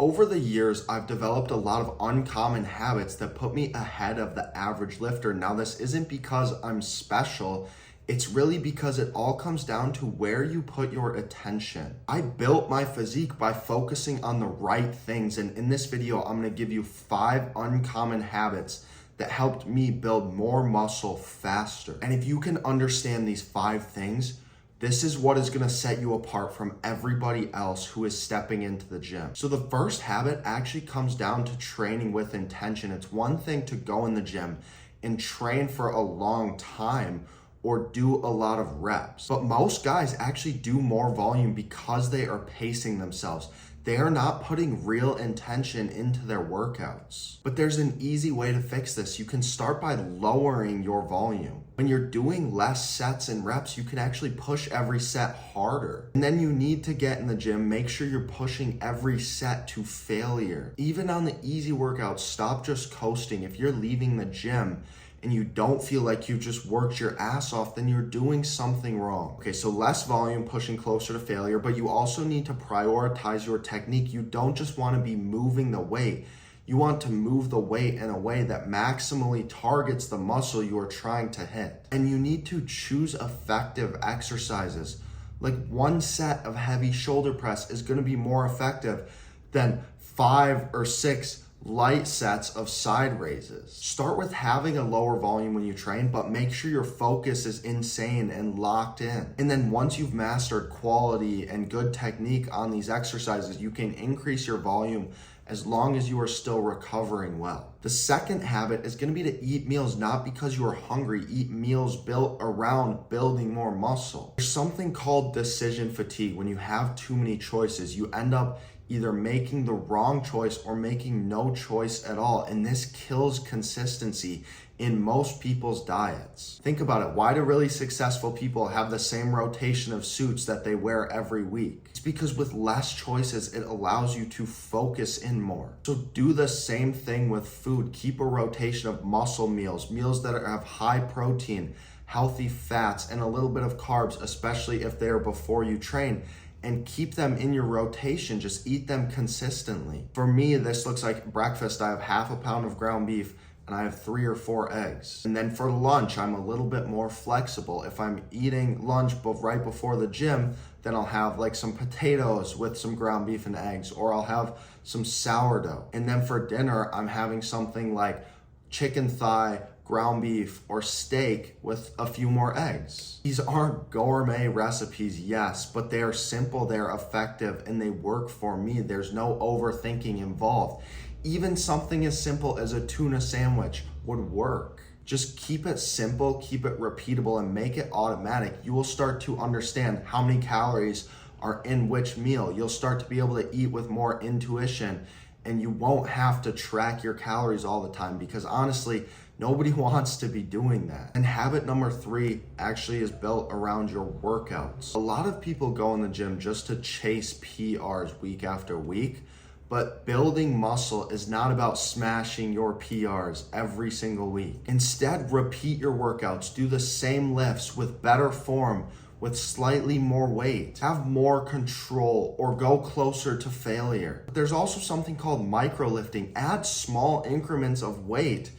Over the years, I've developed a lot of uncommon habits that put me ahead of the average lifter. Now, this isn't because I'm special. It's really because it all comes down to where you put your attention. I built my physique by focusing on the right things. And in this video, I'm gonna give you 5 uncommon habits that helped me build more muscle faster. And if you can understand these 5 things, this is what is gonna set you apart from everybody else who is stepping into the gym. So the first habit actually comes down to training with intention. It's one thing to go in the gym and train for a long time or do a lot of reps. But most guys actually do more volume because they are pacing themselves. They are not putting real intention into their workouts. But there's an easy way to fix this. You can start by lowering your volume. When you're doing less sets and reps, you can actually push every set harder. And then you need to get in the gym, make sure you're pushing every set to failure. Even on the easy workouts, stop just coasting. If you're leaving the gym and you don't feel like you've just worked your ass off, then you're doing something wrong. Okay, so less volume, pushing closer to failure, but you also need to prioritize your technique. You don't just want to be moving the weight. You want to move the weight in a way that maximally targets the muscle you are trying to hit. And you need to choose effective exercises. Like 1 set of heavy shoulder press is going to be more effective than 5 or 6 light sets of side raises. Start with having a lower volume when you train, but make sure your focus is insane and locked in. And then once you've mastered quality and good technique on these exercises, you can increase your volume as long as you are still recovering well. The second habit is going to be to eat meals not because you are hungry. Eat meals built around building more muscle. There's something called decision fatigue. When you have too many choices, you end up either making the wrong choice or making no choice at all. And this kills consistency in most people's diets. Think about it. Why do really successful people have the same rotation of suits that they wear every week? It's because with less choices, it allows you to focus in more. So do the same thing with food. Keep a rotation of muscle meals, meals that have high protein, healthy fats, and a little bit of carbs, especially if they are before you train. And keep them in your rotation. Just eat them consistently. For me, this looks like breakfast. I have half a pound of ground beef and I have 3 or 4 eggs. And then for lunch, I'm a little bit more flexible. If I'm eating lunch right before the gym, then I'll have like some potatoes with some ground beef and eggs, or I'll have some sourdough. And then for dinner, I'm having something like chicken thigh, ground beef, or steak with a few more eggs. These aren't gourmet recipes, yes, but they are simple, they're effective, and they work for me. There's no overthinking involved. Even something as simple as a tuna sandwich would work. Just keep it simple, keep it repeatable, and make it automatic. You will start to understand how many calories are in which meal. You'll start to be able to eat with more intuition, and you won't have to track your calories all the time, because honestly, nobody wants to be doing that. And habit number 3 actually is built around your workouts. A lot of people go in the gym just to chase PRs week after week, but building muscle is not about smashing your PRs every single week. Instead, repeat your workouts, do the same lifts with better form, with slightly more weight, have more control, or go closer to failure. But there's also something called microlifting. Add small increments of weight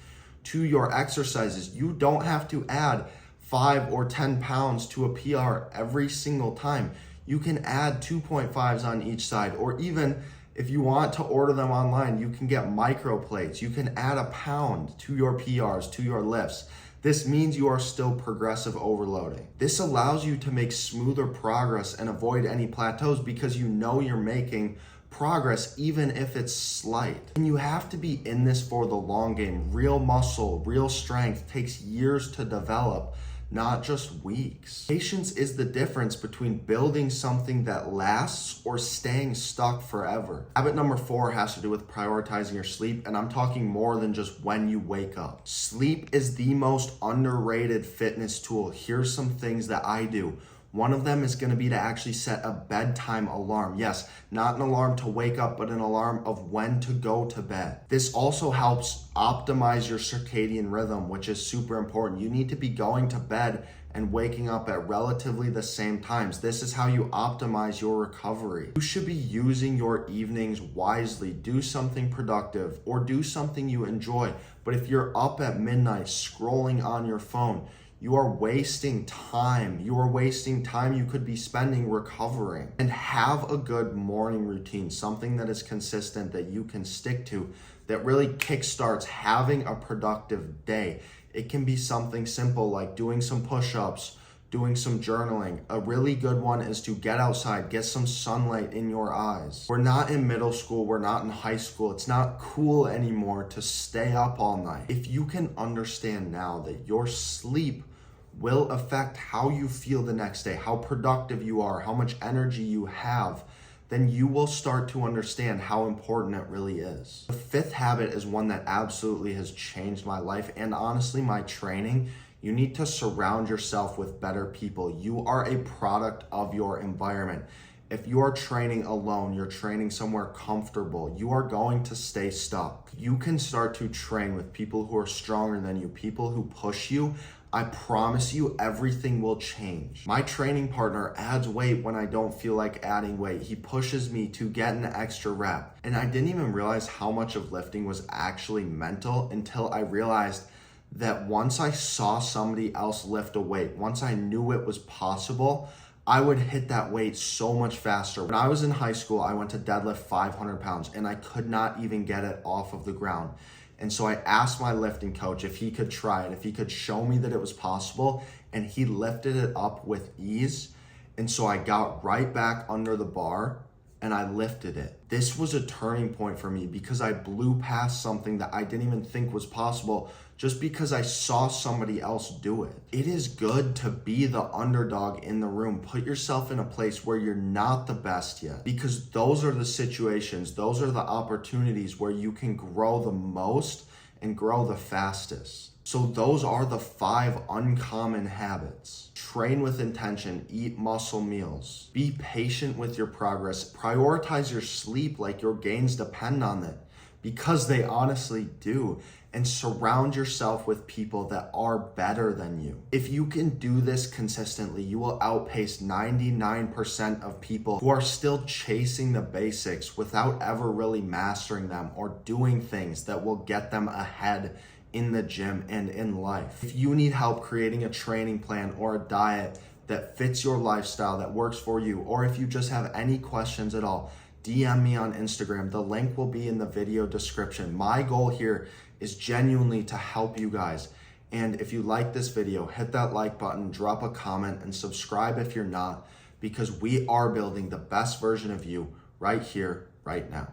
to your exercises. You don't have to add 5 or 10 pounds to a PR every single time. You can add 2.5s on each side, or even if you want to order them online, you can get micro plates. You can add a pound to your PRs, to your lifts. This means you are still progressive overloading. This allows you to make smoother progress and avoid any plateaus because you know you're making progress even if it's slight. And you have to be in this for the long game. Real muscle, real strength takes years to develop, not just weeks. Patience is the difference between building something that lasts or staying stuck forever. Habit number 4 has to do with prioritizing your sleep, and I'm talking more than just when you wake up. Sleep is the most underrated fitness tool. Here's some things that I do. One of them is going to be to actually set a bedtime alarm. Yes, not an alarm to wake up, but an alarm of when to go to bed. This also helps optimize your circadian rhythm, which is super important. You need to be going to bed and waking up at relatively the same times. This is how you optimize your recovery. You should be using your evenings wisely. Do something productive or do something you enjoy. But if you're up at midnight scrolling on your phone, you are wasting time. You are wasting time you could be spending recovering. And have a good morning routine, something that is consistent that you can stick to, that really kickstarts having a productive day. It can be something simple like doing some push-ups, doing some journaling. A really good one is to get outside, get some sunlight in your eyes. We're not in middle school, we're not in high school. It's not cool anymore to stay up all night. If you can understand now that your sleep will affect how you feel the next day, how productive you are, how much energy you have, then you will start to understand how important it really is. The fifth habit is one that absolutely has changed my life and honestly my training. You need to surround yourself with better people. You are a product of your environment. If you are training alone, you're training somewhere comfortable, you are going to stay stuck. You can start to train with people who are stronger than you, people who push you. I promise you everything will change. My training partner adds weight when I don't feel like adding weight. He pushes me to get an extra rep. And I didn't even realize how much of lifting was actually mental until I realized that once I saw somebody else lift a weight, once I knew it was possible, I would hit that weight so much faster. When I was in high school, I went to deadlift 500 pounds and I could not even get it off of the ground. And so I asked my lifting coach if he could try it, if he could show me that it was possible, and he lifted it up with ease. And so I got right back under the bar and I lifted it. This was a turning point for me because I blew past something that I didn't even think was possible just because I saw somebody else do it. It is good to be the underdog in the room. Put yourself in a place where you're not the best yet, because those are the situations, those are the opportunities where you can grow the most and grow the fastest. So those are the 5 uncommon habits. Train with intention, eat muscle meals, be patient with your progress, prioritize your sleep like your gains depend on it, because they honestly do, and surround yourself with people that are better than you. If you can do this consistently, you will outpace 99% of people who are still chasing the basics without ever really mastering them or doing things that will get them ahead in the gym and in life. If you need help creating a training plan or a diet that fits your lifestyle, that works for you, or if you just have any questions at all, DM me on Instagram. The link will be in the video description. My goal here is genuinely to help you guys. And if you like this video, hit that like button, drop a comment, and subscribe if you're not, because we are building the best version of you right here, right now.